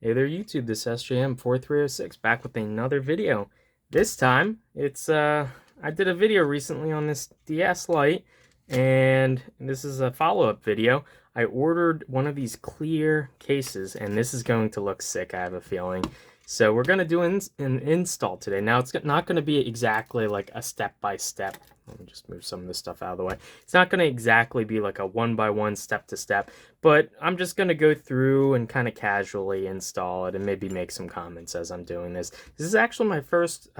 Hey there YouTube, this is SJM4306 back with another video. This time, I did a video recently on this DS Lite, and this is a follow-up video. I ordered one of these clear cases, and this is going to look sick, I have a feeling. So we're going to do an install today. Now, it's not going to be exactly like a step-by-step. Let me just move some of this stuff out of the way. It's not going to exactly be like a one-by-one, step-to-step, but I'm just going to go through and kind of casually install it and maybe make some comments as I'm doing this. This is actually my first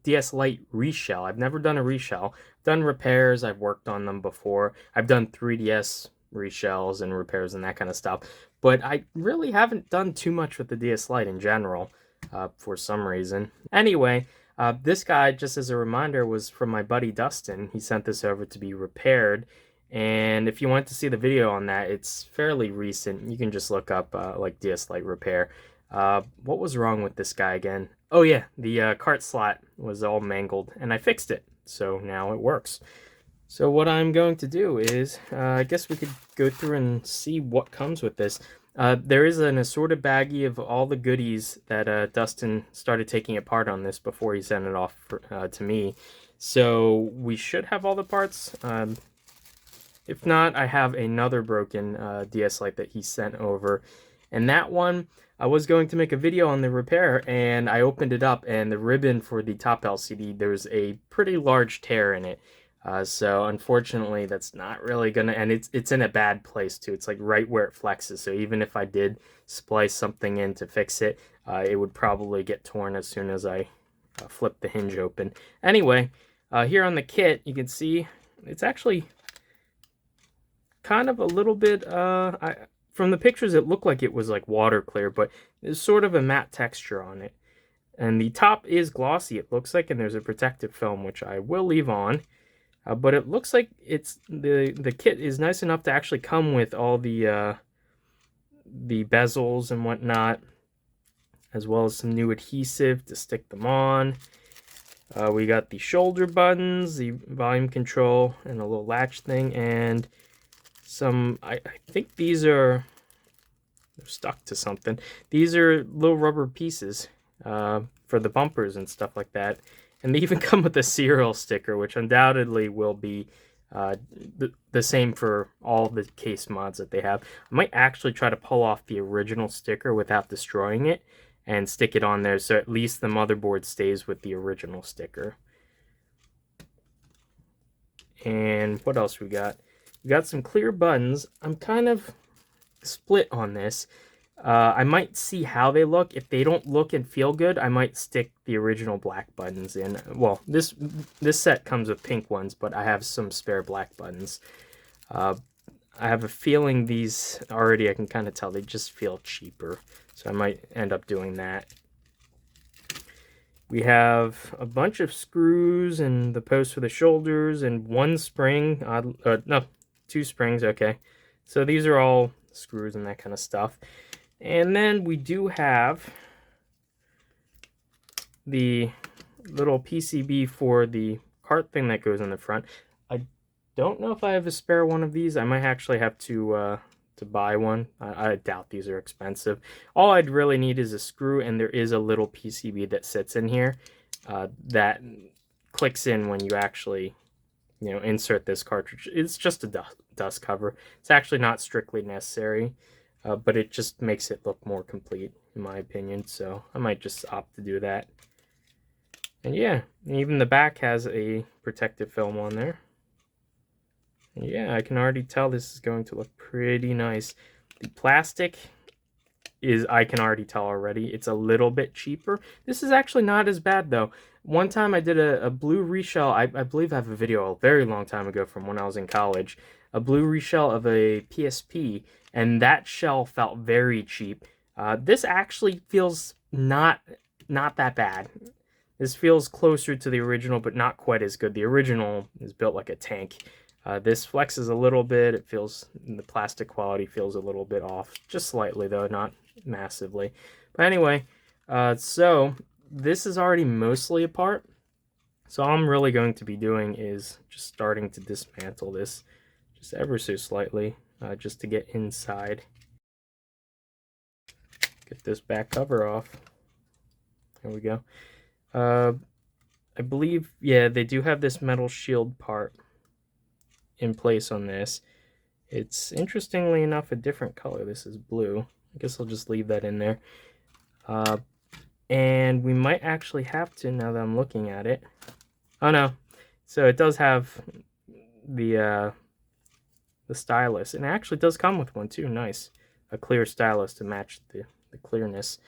DS Lite reshell. I've never done a reshell. I've done repairs. I've worked on them before. I've done 3DS reshells and repairs and that kind of stuff. But I really haven't done too much with the DS Lite in general for some reason. Anyway, this guy, just as a reminder, was from my buddy Dustin. He sent this over to be repaired. And if you want to see the video on that, it's fairly recent. You can just look up like DS Lite repair. What was wrong with this guy again? Oh yeah, the cart slot was all mangled, and I fixed it. So now it works. So what I'm going to do is, I guess we could go through and see what comes with this. There is an assorted baggie of all the goodies that Dustin started taking apart on this before he sent it off to me. So we should have all the parts. If not, I have another broken DS Lite that he sent over. And that one, I was going to make a video on the repair, and I opened it up, and the ribbon for the top LCD, there's a pretty large tear in it. So unfortunately, that's not really gonna, and it's in a bad place too. It's like right where it flexes. So even if I did splice something in to fix it, it would probably get torn as soon as I flip the hinge open. Anyway, here on the kit, you can see it's actually kind of a little bit, from the pictures it looked like it was like water clear, but there's sort of a matte texture on it. And the top is glossy, it looks like, and there's a protective film, which I will leave on. But it looks like it's the kit is nice enough to actually come with all the bezels and whatnot, as well as some new adhesive to stick them on. We got the shoulder buttons, the volume control, and a little latch thing, and some, I think these are, they're stuck to something. These are little rubber pieces for the bumpers and stuff like that. And they even come with a serial sticker, which undoubtedly will be the same for all the case mods that they have. I might actually try to pull off the original sticker without destroying it and stick it on there, so at least the motherboard stays with the original sticker. And what else we got? We got some clear buttons. I'm kind of split on this. I might see how they look. If they don't look and feel good, I might stick the original black buttons in. Well, this set comes with pink ones, but I have some spare black buttons. I have a feeling these already, I can kind of tell, they just feel cheaper. So I might end up doing that. We have a bunch of screws and the post for the shoulders and one spring. No, 2 springs, okay. So these are all screws and that kind of stuff. And then we do have the little PCB for the cart thing that goes in the front. I don't know if I have a spare one of these. I might actually have to buy one. I doubt these are expensive. All I'd really need is a screw, and there is a little PCB that sits in here that clicks in when you actually, you know, insert this cartridge. It's just a dust cover. It's actually not strictly necessary. But it just makes it look more complete, in my opinion, so I might just opt to do that. And yeah, even the back has a protective film on there. And yeah, I can already tell this is going to look pretty nice. The plastic is, I can already tell already, it's a little bit cheaper. This is actually not as bad, though. One time I did a blue reshell. I believe I have a video a very long time ago from when I was in college. A blue reshell of a PSP, and that shell felt very cheap. This actually feels not that bad. This feels closer to the original, but not quite as good. The original is built like a tank. This flexes a little bit. It feels, the plastic quality feels a little bit off, just slightly though, not massively. But anyway, so this is already mostly apart. So all I'm really going to be doing is just starting to dismantle this just ever so slightly, just to get inside. Get this back cover off. There we go. I believe, yeah, they do have this metal shield part in place on this. It's interestingly enough a different color. This is blue. I guess I'll just leave that in there. And we might actually have to, now that I'm looking at it. Oh no. So it does have the stylus. And it actually does come with one too. Nice. A clear stylus to match the clearness.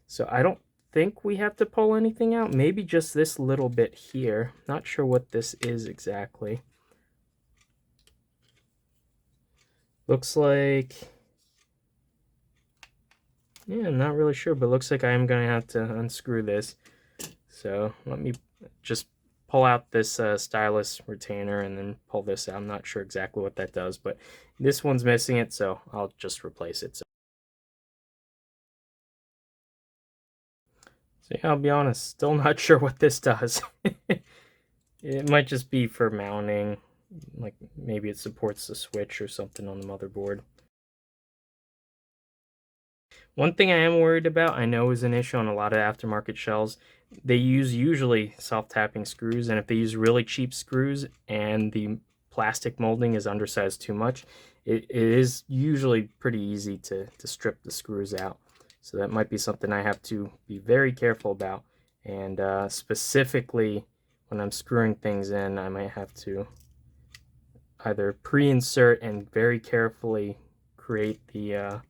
So I don't think we have to pull anything out. Maybe just this little bit here. Not sure what this is exactly. Looks like, yeah, I'm not really sure, but looks like I am going to have to unscrew this. So let me just pull out this stylus retainer and then pull this out. I'm not sure exactly what that does, but this one's missing it, so I'll just replace it. So yeah, I'll be honest, still not sure what this does. It might just be for mounting, like maybe it supports the switch or something on the motherboard. One thing I am worried about, I know is an issue on a lot of aftermarket shells, they use usually self-tapping screws, and if they use really cheap screws and the plastic molding is undersized too much, it is usually pretty easy to strip the screws out. So that might be something I have to be very careful about. And specifically when I'm screwing things in, I might have to either pre-insert and very carefully create the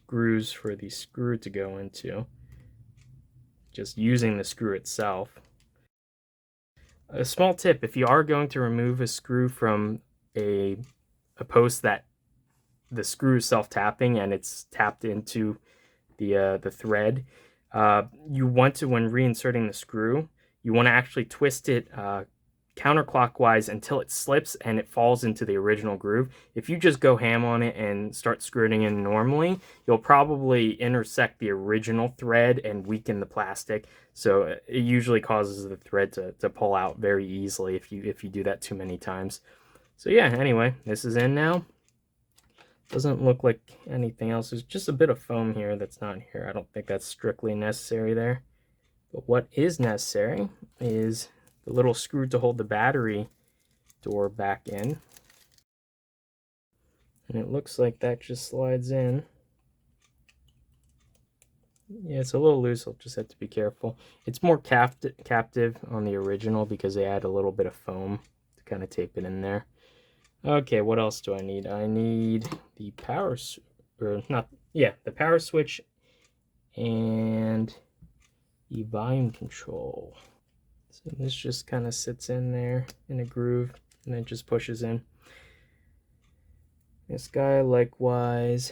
grooves for the screw to go into, just using the screw itself. A small tip, if you are going to remove a screw from a post that the screw is self-tapping and it's tapped into the thread, you want to, when reinserting the screw, you want to actually twist it counterclockwise until it slips and it falls into the original groove. If you just go ham on it and start screwing in normally, you'll probably intersect the original thread and weaken the plastic. So it usually causes the thread to pull out very easily if you do that too many times. So yeah, anyway, this is in now. Doesn't look like anything else. There's just a bit of foam here that's not here. I don't think that's strictly necessary there. But what is necessary is the little screw to hold the battery door back in. And it looks like that just slides in. Yeah, it's a little loose. I'll just have to be careful. It's more captive on the original because they add a little bit of foam to kind of tape it in there. Okay, what else do I need? I need the power, the power switch and the volume control. So this just kind of sits in there in a groove and then just pushes in. This guy likewise.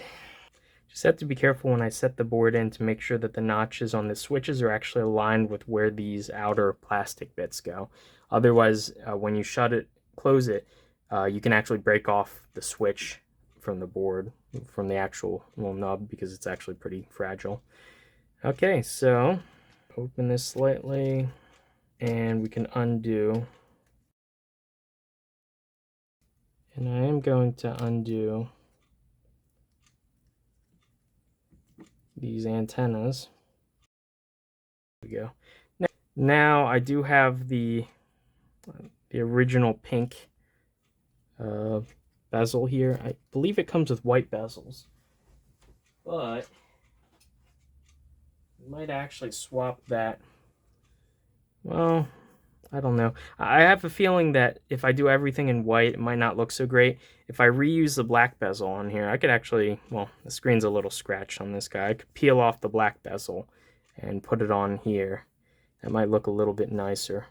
Just have to be careful when I set the board in to make sure that the notches on the switches are actually aligned with where these outer plastic bits go. Otherwise, when you close it, you can actually break off the switch from the board, from the actual little nub, because it's actually pretty fragile. Okay, so open this slightly and we can undo. And I am going to undo these antennas. There we go. Now I do have the original pink bezel here. I believe it comes with white bezels, but I might actually swap that. Well, I don't know. I have a feeling that if I do everything in white, it might not look so great. If I reuse the black bezel on here, I could actually, well, the screen's a little scratched on this guy. I could peel off the black bezel and put it on here. That might look a little bit nicer.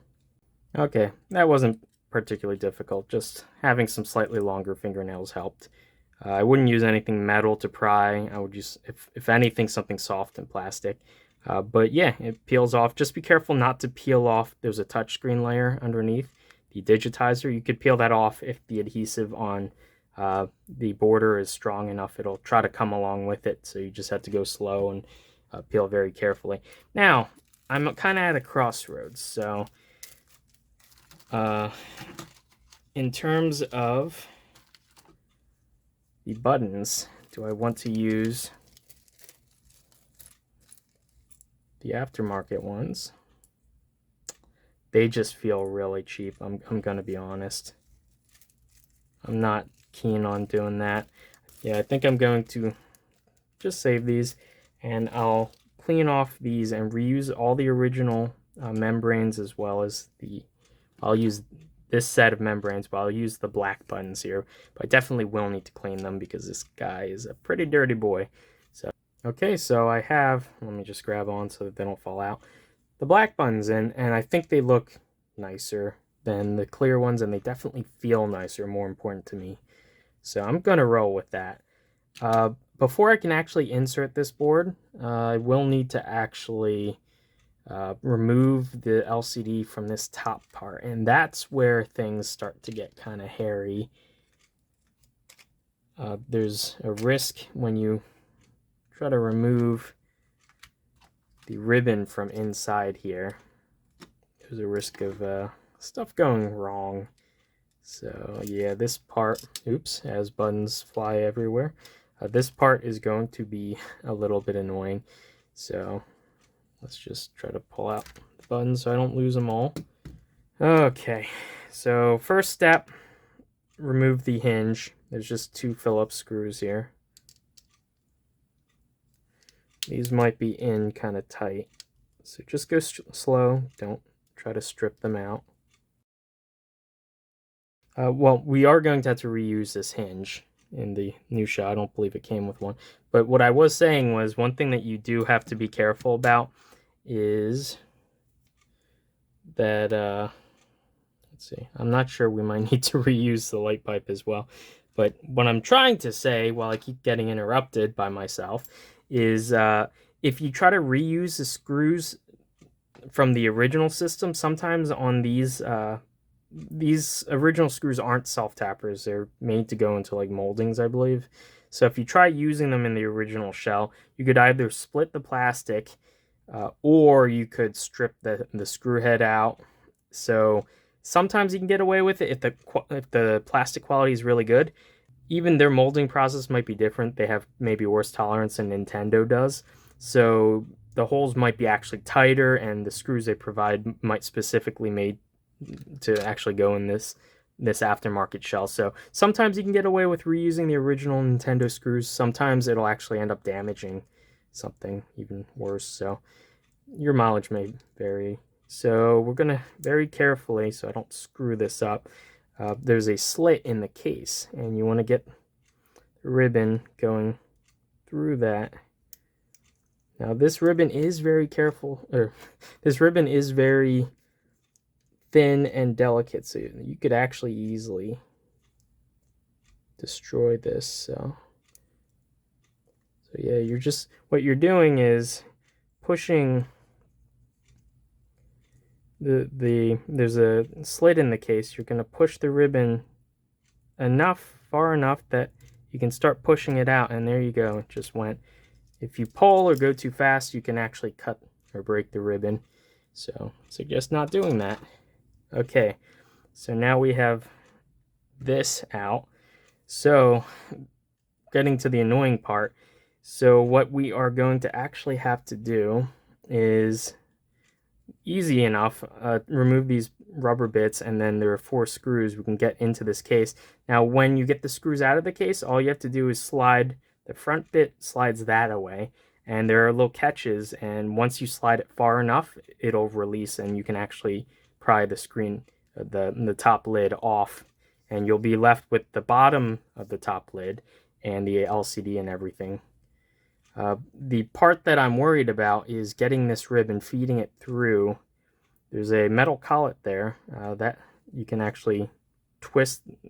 Okay, that wasn't particularly difficult. Just having some slightly longer fingernails helped. I wouldn't use anything metal to pry. I would use, if anything, something soft and plastic. But yeah, it peels off. Just be careful not to peel off. There's a touchscreen layer underneath the digitizer. You could peel that off if the adhesive on the border is strong enough. It'll try to come along with it. So you just have to go slow and peel very carefully. Now, I'm kind of at a crossroads. So in terms of the buttons. Do I want to use the aftermarket ones? They just feel really cheap. I'm gonna be honest. I'm not keen on doing that. Yeah, I think I'm going to just save these, and I'll clean off these and reuse all the original membranes, as well as I'll use this set of membranes, but I'll use the black buttons here. But I definitely will need to clean them because this guy is a pretty dirty boy. So, okay, so I have, let me just grab on so that they don't fall out, the black buttons in, and I think they look nicer than the clear ones, and they definitely feel nicer, more important to me. So I'm gonna roll with that. Before I can actually insert this board, I will need to actually remove the LCD from this top part, and that's where things start to get kind of hairy. There's a risk when you try to remove the ribbon from inside here. There's a risk of stuff going wrong. So yeah, this part, oops, as buttons fly everywhere. This part is going to be a little bit annoying. So let's just try to pull out the buttons so I don't lose them all. Okay, so first step, remove the hinge. There's just 2 Phillips screws here. These might be in kind of tight. So just go slow, don't try to strip them out. Well, we are going to have to reuse this hinge in the new shell. I don't believe it came with one. But what I was saying was, one thing that you do have to be careful about is that, let's see, I'm not sure, we might need to reuse the light pipe as well. But what I'm trying to say, while I keep getting interrupted by myself, is if you try to reuse the screws from the original system, sometimes on these original screws aren't self-tappers. They're made to go into like moldings, I believe. So if you try using them in the original shell, you could either split the plastic or you could strip the screw head out. So sometimes you can get away with it if the plastic quality is really good. Even their molding process might be different. They have maybe worse tolerance than Nintendo does. So the holes might be actually tighter, and the screws they provide might specifically made to actually go in this aftermarket shell. So sometimes you can get away with reusing the original Nintendo screws. Sometimes it'll actually end up damaging something even worse. So your mileage may vary. So we're gonna very carefully, so I don't screw this up. There's a slit in the case, and you want to get the ribbon going through that. Now this ribbon is very careful, or this ribbon is very thin and delicate, so you could actually easily destroy this. So yeah, you're just, what you're doing is pushing there's a slit in the case. You're going to push the ribbon far enough that you can start pushing it out, and there you go, it just went. If you pull or go too fast, you can actually cut or break the ribbon. So suggest not doing that. Okay, so now we have this out. So getting to the annoying part. So what we are going to actually have to do is easy enough, remove these rubber bits, and then there are 4 screws we can get into this case. Now when you get the screws out of the case, all you have to do is slide the front bit, slides that away, and there are little catches, and once you slide it far enough, it'll release, and you can actually pry the screen, the top lid off, and you'll be left with the bottom of the top lid and the LCD and everything. The part that I'm worried about is getting this ribbon, feeding it through. There's a metal collet there that you can actually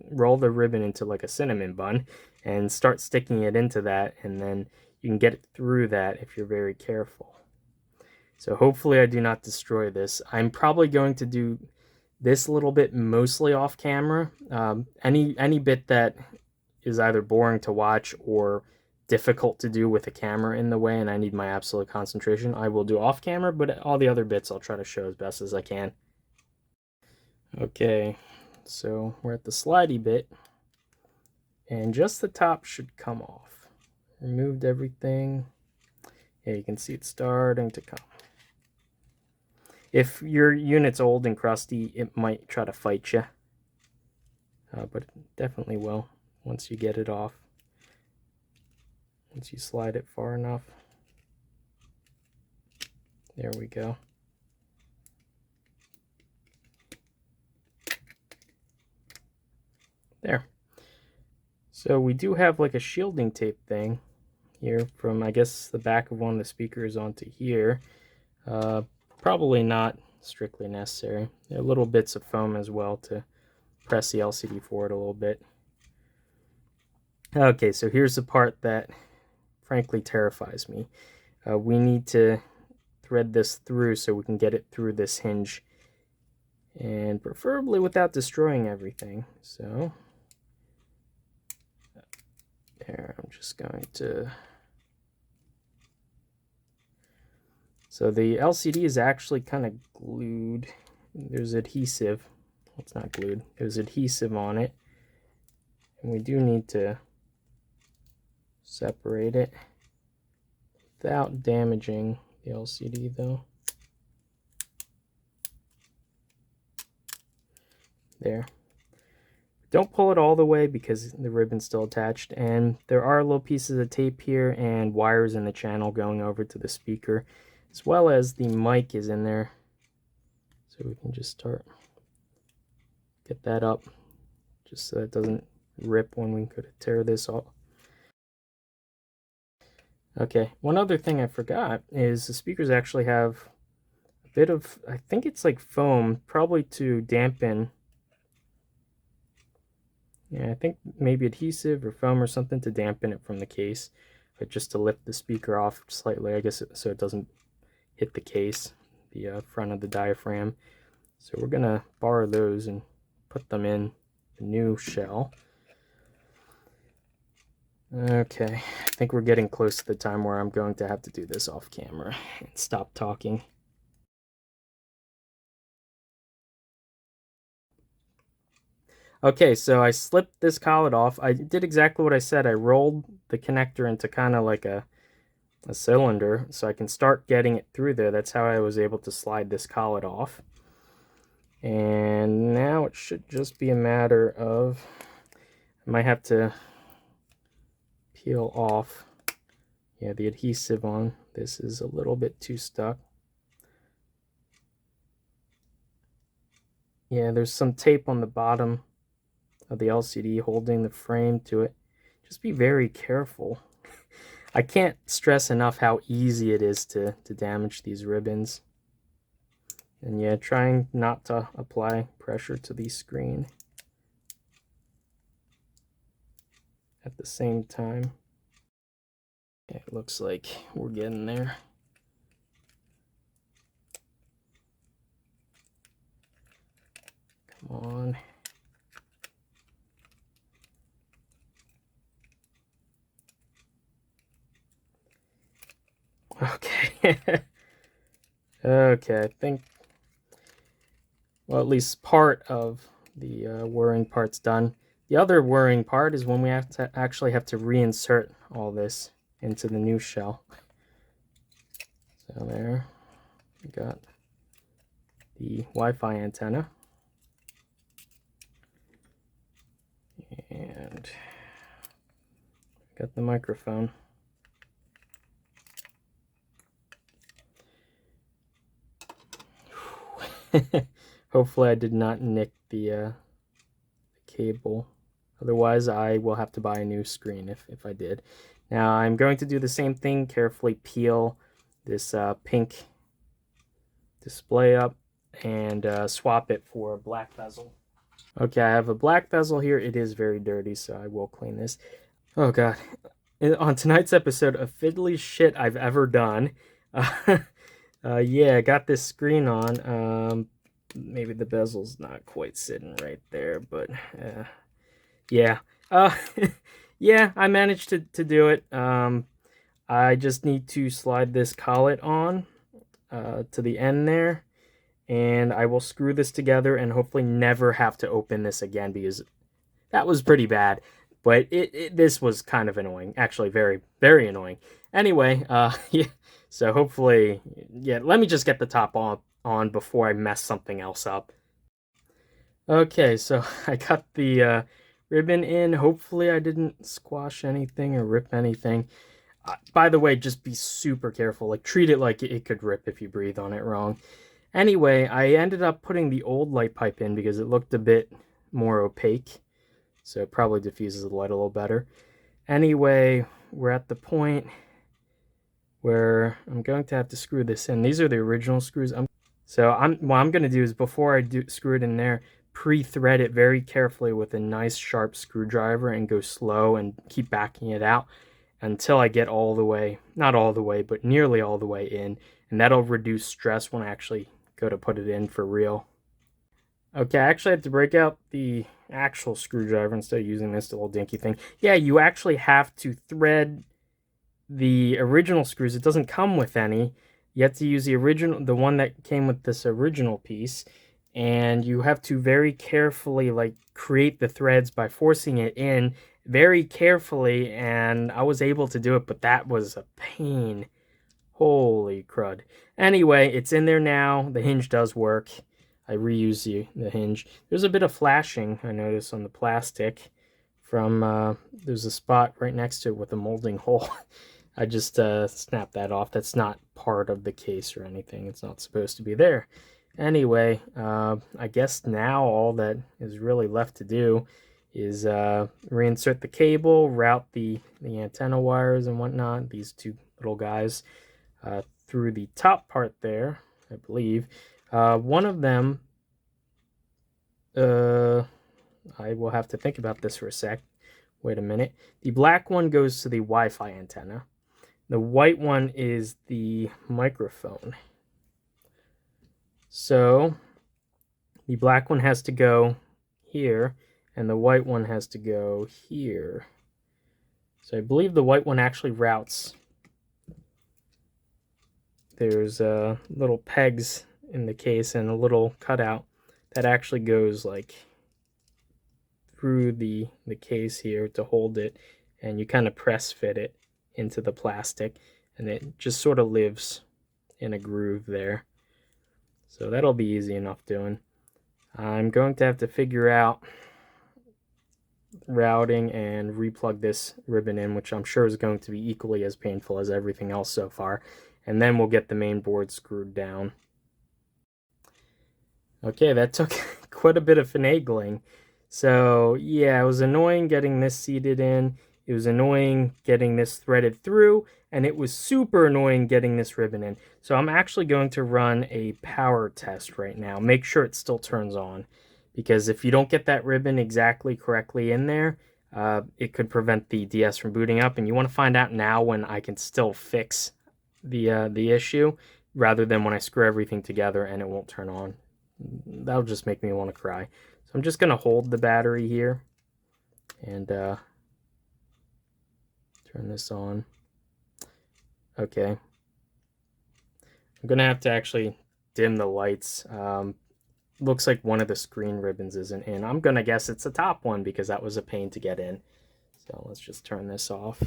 roll the ribbon into like a cinnamon bun and start sticking it into that, and then you can get it through that if you're very careful. So hopefully I do not destroy this. I'm probably going to do this little bit mostly off camera. Any bit that is either boring to watch or difficult to do with a camera in the way and I need my absolute concentration, I will do off camera, but all the other bits I'll try to show as best as I can. Okay, so we're at the slidey bit. and just the top should come off. Removed everything. Yeah, you can see it starting to come. If your unit's old and crusty, it might try to fight you, but it definitely will once you get it off. Once you slide it far enough. There we go. There. So we do have like a shielding tape thing here from, I guess, the back of one of the speakers onto here. Probably not strictly necessary. There are little bits of foam as well to press the LCD forward a little bit. Okay, so here's the part that frankly terrifies me. We need to thread this through so we can get it through this hinge, and preferably without destroying everything. So there, I'm just going to... So the LCD is actually kind of glued. There's adhesive. Well, it's not glued. There's adhesive on it. And we do need to separate it without damaging the LCD though. There. Don't pull it all the way because the ribbon's still attached, and there are little pieces of tape here and wires in the channel going over to the speaker, as well as the mic is in there. So we can just get that up just so it doesn't rip when we could tear this off. Okay, one other thing I forgot is the speakers actually have a bit of, I think it's like foam, probably to dampen. Yeah, I think maybe adhesive or foam or something to dampen it from the case, but just to lift the speaker off slightly, I guess, so it doesn't hit the case, the front of the diaphragm. So we're gonna borrow those and put them in the new shell. Okay, I think we're getting close to the time where I'm going to have to do this off camera and stop talking. Okay, so I slipped this collet off. I did exactly what I said. I rolled the connector into kind of like a cylinder so I can start getting it through there. That's how I was able to slide this collet off. And now it should just be a matter of, I might have to peel off. Yeah, the adhesive on this is a little bit too stuck. Yeah, there's some tape on the bottom of the LCD holding the frame to it. Just be very careful. I can't stress enough how easy it is to damage these ribbons. And yeah, trying not to apply pressure to the screen at the same time. Yeah, it looks like we're getting there. Come on. Okay. Okay, I think, well, at least part of the whirring part's done. The other whirring part is when we actually have to reinsert all this into the new shell. So there, we got the Wi-Fi antenna. And got the microphone. Hopefully I did not nick the cable. Otherwise I will have to buy a new screen if I did. Now I'm going to do the same thing, carefully peel this pink display up and swap it for a black bezel. Okay, I have a black bezel here. It is very dirty, so I will clean this. Oh god. On tonight's episode of fiddly shit I've ever done. Yeah, I got this screen on. Maybe the bezel's not quite sitting right there, but yeah. Yeah, I managed to do it. I just need to slide this collet on to the end there, and I will screw this together and hopefully never have to open this again, because that was pretty bad. But this was kind of annoying. Actually, very, very annoying. Anyway, yeah, so hopefully, yeah, let me just get the top on before I mess something else up. Okay, so I got the ribbon in. Hopefully I didn't squash anything or rip anything. By the way, just be super careful. Like, treat it like it could rip if you breathe on it wrong. Anyway, I ended up putting the old light pipe in because it looked a bit more opaque. So it probably diffuses the light a little better. Anyway, we're at the point where I'm going to have to screw this in. These are the original screws. What I'm going to do is, before I screw it in there, pre-thread it very carefully with a nice sharp screwdriver and go slow and keep backing it out until I get all the way, not all the way, but nearly all the way in. And that'll reduce stress when I actually go to put it in for real. Okay, I actually had to break out the actual screwdriver instead of using this little dinky thing. Yeah, you actually have to thread the original screws. It doesn't come with any. You have to use the one that came with this original piece, and you have to very carefully like create the threads by forcing it in very carefully, and I was able to do it, but that was a pain. Holy crud. Anyway, it's in there now. The hinge does work. I reuse the hinge. There's a bit of flashing, I noticed, on the plastic from, there's a spot right next to it with a molding hole. I just snapped that off. That's not part of the case or anything. It's not supposed to be there. Anyway, I guess now all that is really left to do is reinsert the cable, route the antenna wires and whatnot, these two little guys, through the top part there, I believe. One of them, I will have to think about this for a sec. Wait a minute. The black one goes to the Wi-Fi antenna. The white one is the microphone. So the black one has to go here, and the white one has to go here. So I believe the white one actually routes. There's little pegs in the case and a little cutout that actually goes like through the case here to hold it, and you kind of press fit it into the plastic, and it just sort of lives in a groove there. So that'll be easy enough doing. I'm going to have to figure out routing and replug this ribbon in, which I'm sure is going to be equally as painful as everything else so far, and then we'll get the main board screwed down. Okay, that took quite a bit of finagling. So yeah, it was annoying getting this seated in. It was annoying getting this threaded through, and it was super annoying getting this ribbon in. So I'm actually going to run a power test right now. Make sure it still turns on, because if you don't get that ribbon exactly correctly in there, it could prevent the DS from booting up, and you want to find out now when I can still fix the issue, rather than when I screw everything together and it won't turn on. That'll just make me want to cry. So I'm just going to hold the battery here and turn this on. Okay. I'm going to have to actually dim the lights. Looks like one of the screen ribbons isn't in. I'm going to guess it's the top one because that was a pain to get in. So let's just turn this off.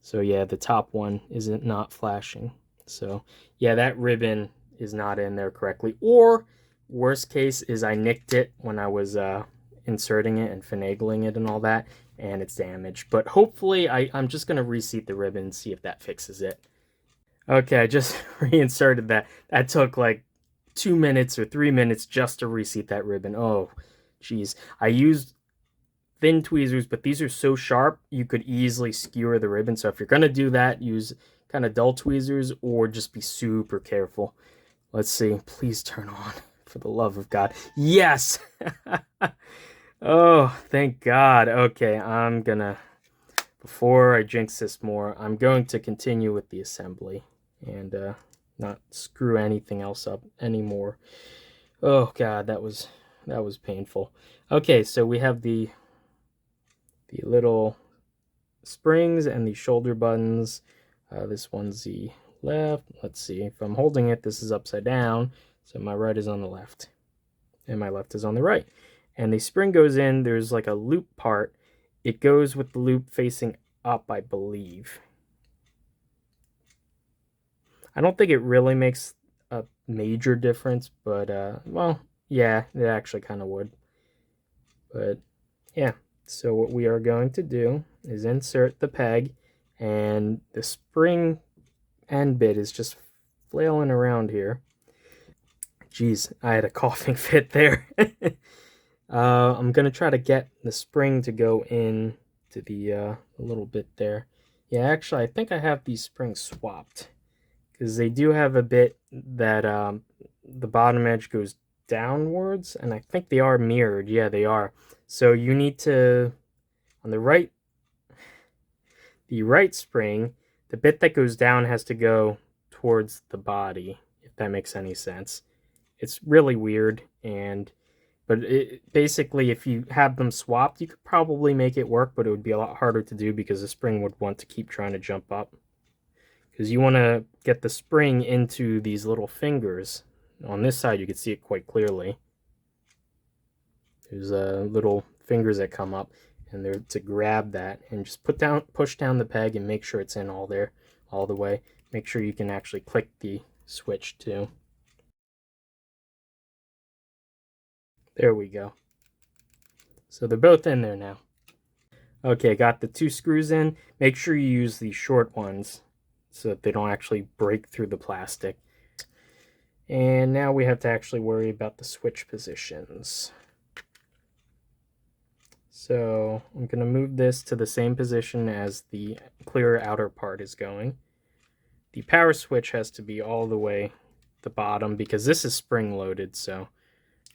So yeah, the top one isn't not flashing. So yeah, that ribbon is not in there correctly. Or worst case is I nicked it when I was inserting it and finagling it and all that, and it's damaged. But hopefully I'm just going to reseat the ribbon and see if that fixes it. Okay, I just reinserted that. That took like 2 minutes or 3 minutes just to reseat that ribbon. Oh, geez. I used thin tweezers, but these are so sharp you could easily skewer the ribbon. So if you're going to do that, use kind of dull tweezers or just be super careful. Let's see. Please turn on, for the love of God. Yes! Oh, thank God. Okay, I'm gonna, before I jinx this more, I'm going to continue with the assembly and not screw anything else up anymore. Oh God, that was painful. Okay, so we have the little springs and the shoulder buttons. This one's the left. Let's see, if I'm holding it, this is upside down, so my right is on the left and my left is on the right. and the spring goes in. There's like a loop part. It goes with the loop facing up, I believe. I don't think it really makes a major difference, but well, yeah, it actually kind of would. But yeah, so what we are going to do is insert the peg, and the spring end bit is just flailing around here. Jeez, I had a coughing fit there. I'm gonna try to get the spring to go in to the little bit there. Yeah, actually, I think I have these springs swapped, because they do have a bit that the bottom edge goes downwards, and I think they are mirrored. Yeah, they are. So you need to, on the right spring, the bit that goes down has to go towards the body, if that makes any sense. It's really weird, but basically, if you have them swapped, you could probably make it work, but it would be a lot harder to do because the spring would want to keep trying to jump up. Because you want to get the spring into these little fingers. On this side, you can see it quite clearly. There's little fingers that come up, and they're to grab that and just push down the peg and make sure it's in all the way. Make sure you can actually click the switch too. There we go. So they're both in there now. Okay, got the 2 screws in. Make sure you use the short ones so that they don't actually break through the plastic. And now we have to actually worry about the switch positions. So I'm going to move this to the same position as the clear outer part is going. The power switch has to be all the way at the bottom because this is spring loaded, so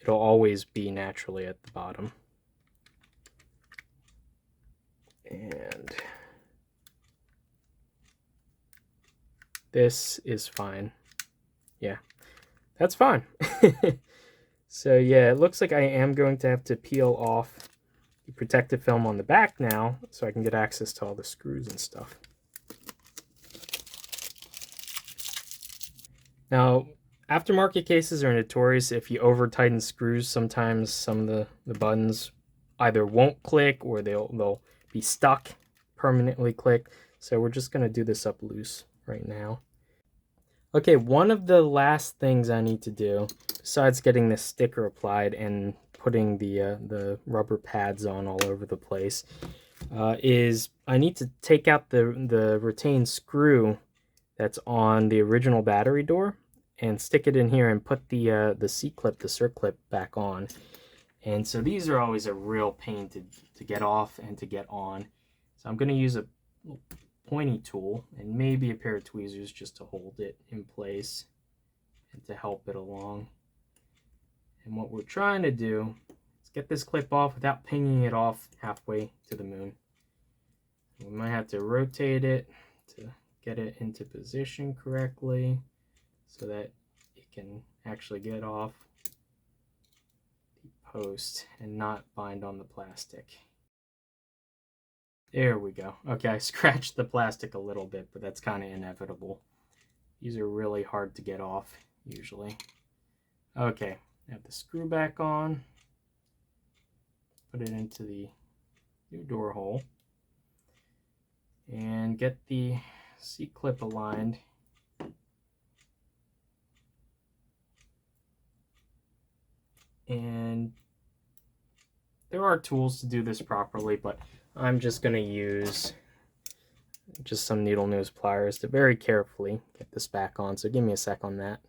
it'll always be naturally at the bottom. And this is fine. Yeah, that's fine. So yeah, it looks like I am going to have to peel off the protective film on the back now so I can get access to all the screws and stuff. Now, aftermarket cases are notorious if you over tighten screws. Sometimes some of the buttons either won't click or they'll be stuck, permanently click. So we're just going to do this up loose right now. Okay, one of the last things I need to do, besides getting this sticker applied and putting the rubber pads on all over the place, is I need to take out the retained screw that's on the original battery door and stick it in here and put the C-clip, the circlip, back on. And so these are always a real pain to get off and to get on. So I'm going to use a pointy tool and maybe a pair of tweezers just to hold it in place and to help it along. And what we're trying to do is get this clip off without pinging it off halfway to the moon. We might have to rotate it to get it into position correctly so that it can actually get off the post and not bind on the plastic. There we go. Okay, I scratched the plastic a little bit, but that's kind of inevitable. These are really hard to get off, usually. Okay, I have the screw back on. Put it into the new door hole. And get the C-clip aligned. And there are tools to do this properly, but I'm just going to use just some needle nose pliers to very carefully get this back on. So give me a sec on that.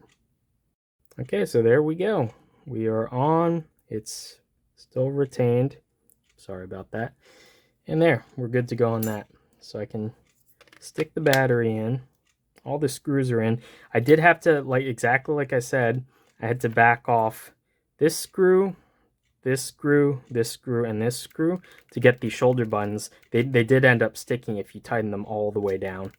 Okay, so there we go. We are on. It's still retained. Sorry about that. And there, we're good to go on that. So I can stick the battery in. All the screws are in. I did have to, exactly like I said, I had to back off this screw, this screw, this screw, and this screw to get these shoulder buttons. They did end up sticking if you tighten them all the way down.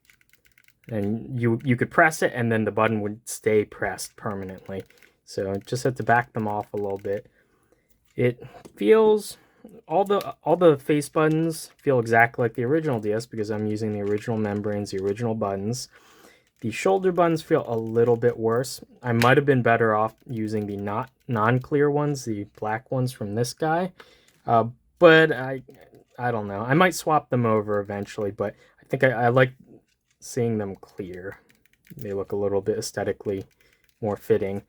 And you could press it and then the button would stay pressed permanently. So just had to back them off a little bit. It feels, all the face buttons feel exactly like the original DS because I'm using the original membranes, the original buttons. The shoulder buttons feel a little bit worse. I might have been better off using the not non-clear ones, the black ones from this guy. But I don't know. I might swap them over eventually, but I think I like seeing them clear. They look a little bit aesthetically more fitting.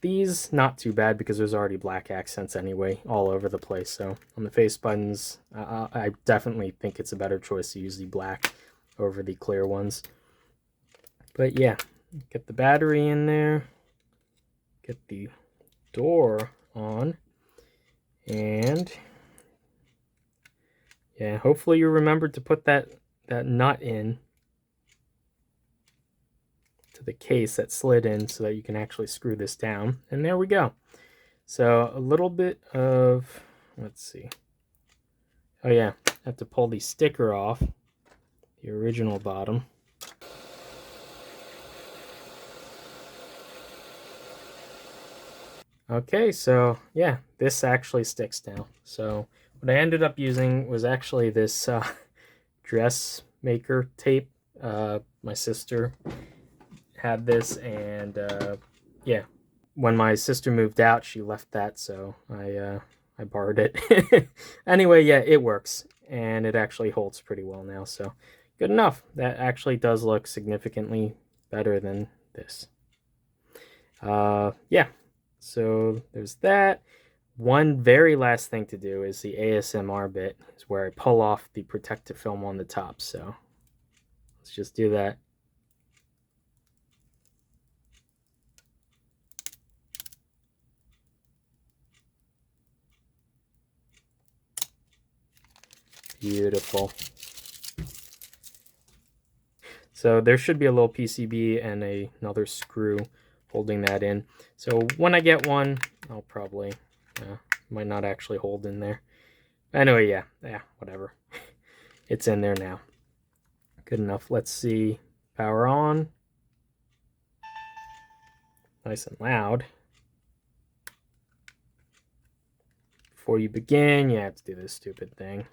These, not too bad because there's already black accents anyway all over the place. So on the face buttons, I definitely think it's a better choice to use the black over the clear ones. But yeah, get the battery in there, get the door on, and yeah, hopefully you remembered to put that nut in to the case that slid in so that you can actually screw this down. And there we go. So a little bit of, let's see. Oh yeah, I have to pull the sticker off, the original bottom. Okay, so yeah, this actually sticks now. So what I ended up using was actually this dressmaker tape. My sister had this, and yeah, when my sister moved out, she left that, so I borrowed it. Anyway, yeah, it works, and it actually holds pretty well now, so good enough. That actually does look significantly better than this. Yeah, so there's that. One very last thing to do is the ASMR bit, is where I pull off the protective film on the top, so let's just do that. Beautiful. So there should be a little PCB and another screw holding that in. So when I get one, I'll probably, might not actually hold in there. Anyway, yeah, whatever. It's in there now. Good enough. Let's see. Power on. Nice and loud. Before you begin, you have to do this stupid thing.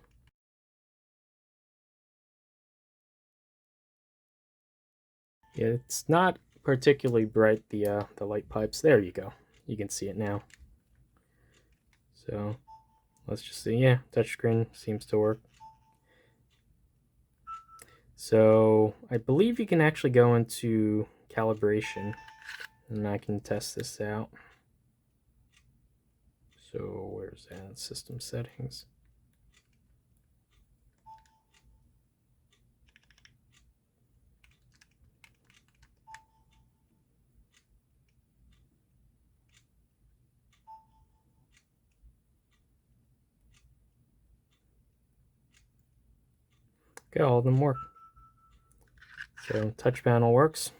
Yeah, it's not particularly bright, the light pipes. There you go. You can see it now. So let's just see. Yeah, touchscreen seems to work. So I believe you can actually go into calibration, and I can test this out. So where's that? System settings. Okay, all of them work. So touch panel works.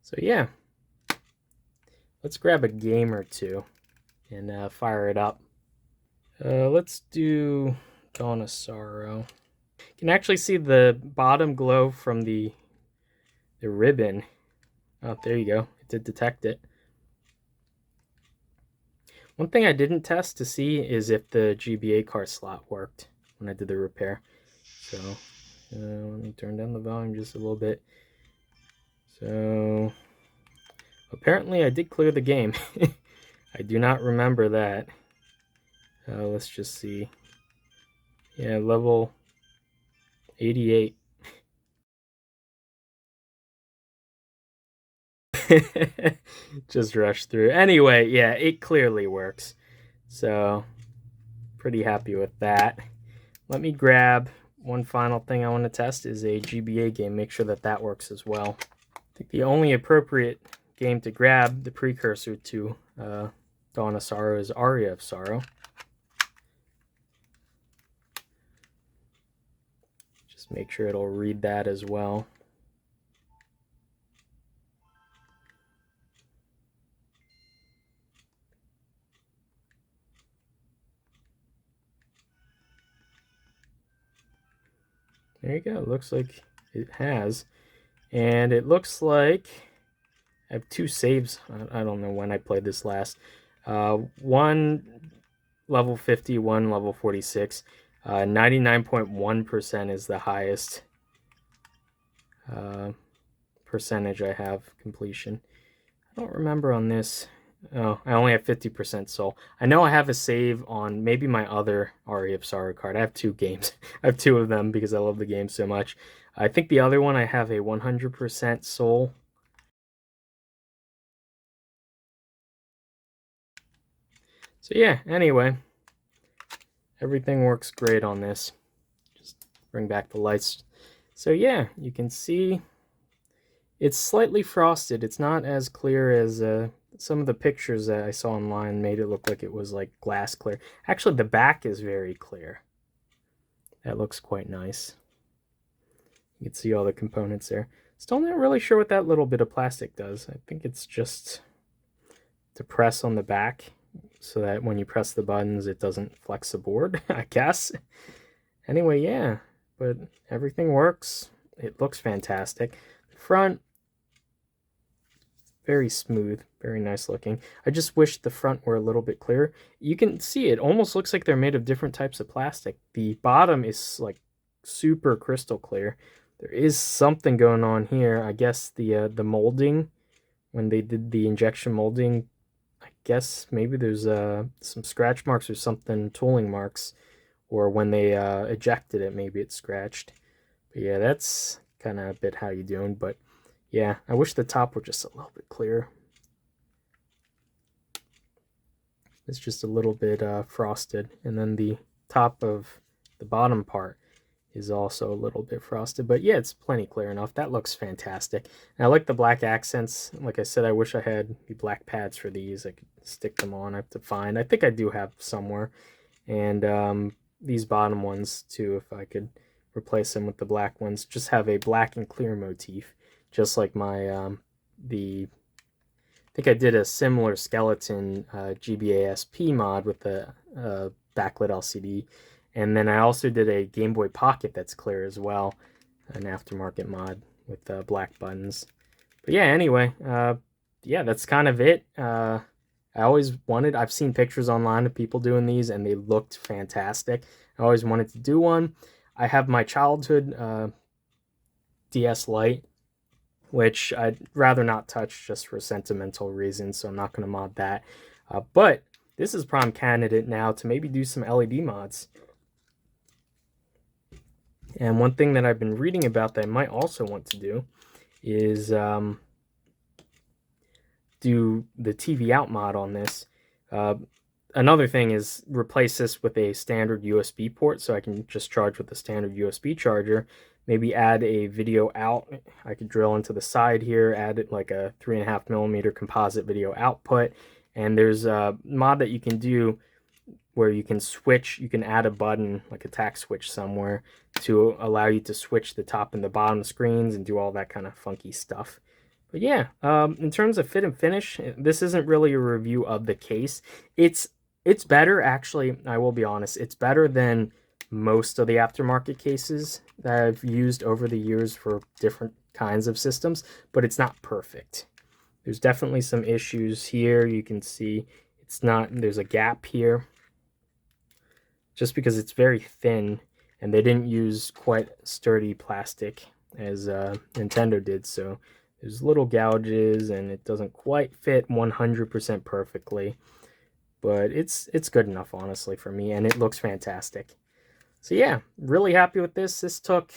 So yeah, let's grab a game or two and fire it up. Let's do Dawn of Sorrow. You can actually see the bottom glow from the ribbon. Oh, there you go. It did detect it. One thing I didn't test to see is if the GBA card slot worked when I did the repair. So let me turn down the volume just a little bit. So apparently I did clear the game. I do not remember that. Let's just see. Yeah, level 88. Just rushed through. Anyway, yeah, it clearly works. So pretty happy with that. Let me grab one final thing I want to test is a GBA game. Make sure that that works as well. I think the only appropriate game to grab, the precursor to Dawn of Sorrow, is Aria of Sorrow. Just make sure it'll read that as well. There you go. It looks like it has. And it looks like I have two saves. I don't know when I played this last. One level 50, one level 46. 99.1% is the highest percentage I have completion. I don't remember on this. Oh, I only have 50% soul. I know I have a save on maybe my other Aria of Sorrow card. I have 2 games. I have 2 of them because I love the game so much. I think the other one I have a 100% soul. So yeah, anyway, everything works great on this. Just bring back the lights. So yeah, you can see it's slightly frosted. It's not as clear as some of the pictures that I saw online made it look like it was like glass clear. Actually, the back is very clear. That looks quite nice. You can see all the components there. Still not really sure what that little bit of plastic does. I think it's just to press on the back so that when you press the buttons it doesn't flex the board, I guess. Anyway, yeah, but everything works. It looks fantastic. The front, very smooth, very nice looking. I just wish the front were a little bit clearer. You can see it almost looks like they're made of different types of plastic. The bottom is like super crystal clear. There is something going on here. I guess the molding, when they did the injection molding, I guess maybe there's some scratch marks or something, tooling marks, or when they ejected it, maybe it scratched. But yeah, that's kind of a bit how you doing. But yeah, I wish the top were just a little bit clearer. It's just a little bit frosted, and then the top of the bottom part is also a little bit frosted. But yeah, it's plenty clear enough. That looks fantastic. And I like the black accents. Like I said, I wish I had the black pads for these. I could stick them on. I have to find. I think I do have somewhere. And these bottom ones too, if I could replace them with the black ones, just have a black and clear motif, just like my I think I did a similar skeleton GBASP mod with the backlit LCD, and then I also did a Game Boy Pocket that's clear as well, an aftermarket mod with black buttons. But yeah, anyway, yeah, that's kind of it. I've seen pictures online of people doing these and they looked fantastic. I always wanted to do one. I have my childhood DS Lite, which I'd rather not touch just for sentimental reasons, so I'm not going to mod that. But this is prime candidate now to maybe do some LED mods. And one thing that I've been reading about that I might also want to do is do the TV out mod on this. Another thing is replace this with a standard USB port so I can just charge with a standard USB charger. Maybe add a video out. I could drill into the side here, add it like a 3.5mm composite video output. And there's a mod that you can do where you can switch, you can add a button, like a tack switch somewhere, to allow you to switch the top and the bottom screens and do all that kind of funky stuff. But yeah, in terms of fit and finish, this isn't really a review of the case. It's better, actually, I will be honest, it's better than most of the aftermarket cases that I've used over the years for different kinds of systems, but it's not perfect. There's definitely some issues here. You can see it's not, there's a gap here just because it's very thin and they didn't use quite sturdy plastic as Nintendo did, so there's little gouges and it doesn't quite fit 100% perfectly, but it's good enough, honestly, for me, and it looks fantastic. So yeah, really happy with this. This took,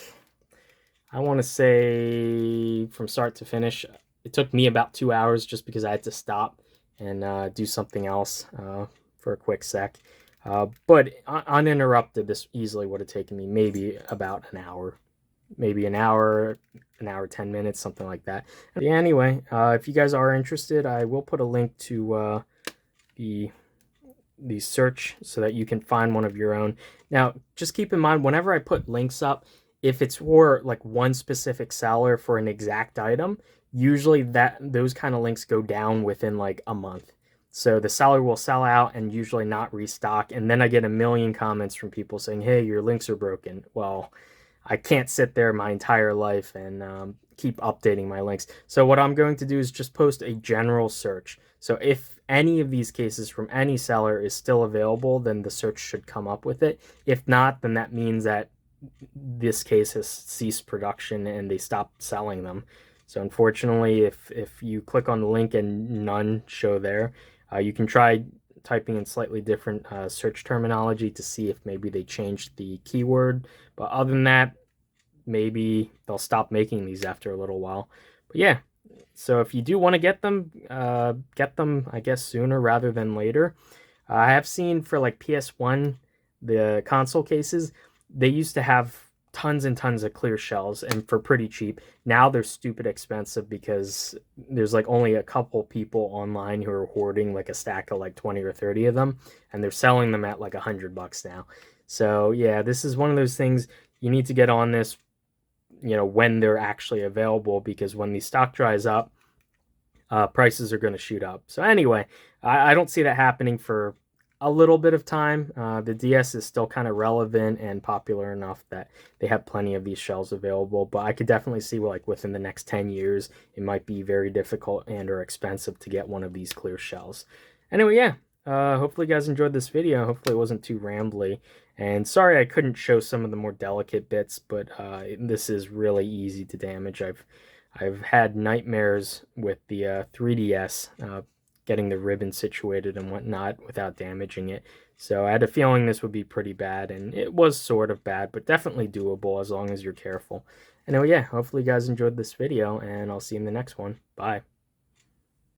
I want to say, from start to finish, it took me about 2 hours just because I had to stop and do something else for a quick sec. But uninterrupted, this easily would have taken me maybe about an hour. Maybe an hour 10 minutes, something like that. Yeah, anyway, if you guys are interested, I will put a link to the search so that you can find one of your own. Now, just keep in mind, whenever I put links up, if it's for like one specific seller for an exact item, usually those kind of links go down within like a month. So the seller will sell out and usually not restock, and then I get a million comments from people saying, hey, your links are broken. Well, I can't sit there my entire life and keep updating my links. So what I'm going to do is just post a general search. So if any of these cases from any seller is still available, then the search should come up with it. If not, then that means that this case has ceased production and they stopped selling them. So unfortunately, if you click on the link and none show there, you can try typing in slightly different search terminology to see if maybe they changed the keyword. But other than that, maybe they'll stop making these after a little while. But yeah, so if you do want to get them, I guess, sooner rather than later. I have seen for like PS1, the console cases, they used to have tons and tons of clear shells and for pretty cheap. Now they're stupid expensive because there's like only a couple people online who are hoarding like a stack of like 20 or 30 of them, and they're selling them at like $100 now. So yeah, this is one of those things you need to get on this, when they're actually available, because when the stock dries up, prices are going to shoot up. So anyway, I don't see that happening for a little bit of time. The DS is still kind of relevant and popular enough that they have plenty of these shells available, but I could definitely see like within the next 10 years, it might be very difficult and or expensive to get one of these clear shells. Anyway, yeah, hopefully you guys enjoyed this video. Hopefully it wasn't too rambly. And sorry I couldn't show some of the more delicate bits, but this is really easy to damage. I've had nightmares with the 3DS getting the ribbon situated and whatnot without damaging it. So I had a feeling this would be pretty bad, and it was sort of bad, but definitely doable as long as you're careful. Anyway, yeah, hopefully you guys enjoyed this video, and I'll see you in the next one. Bye.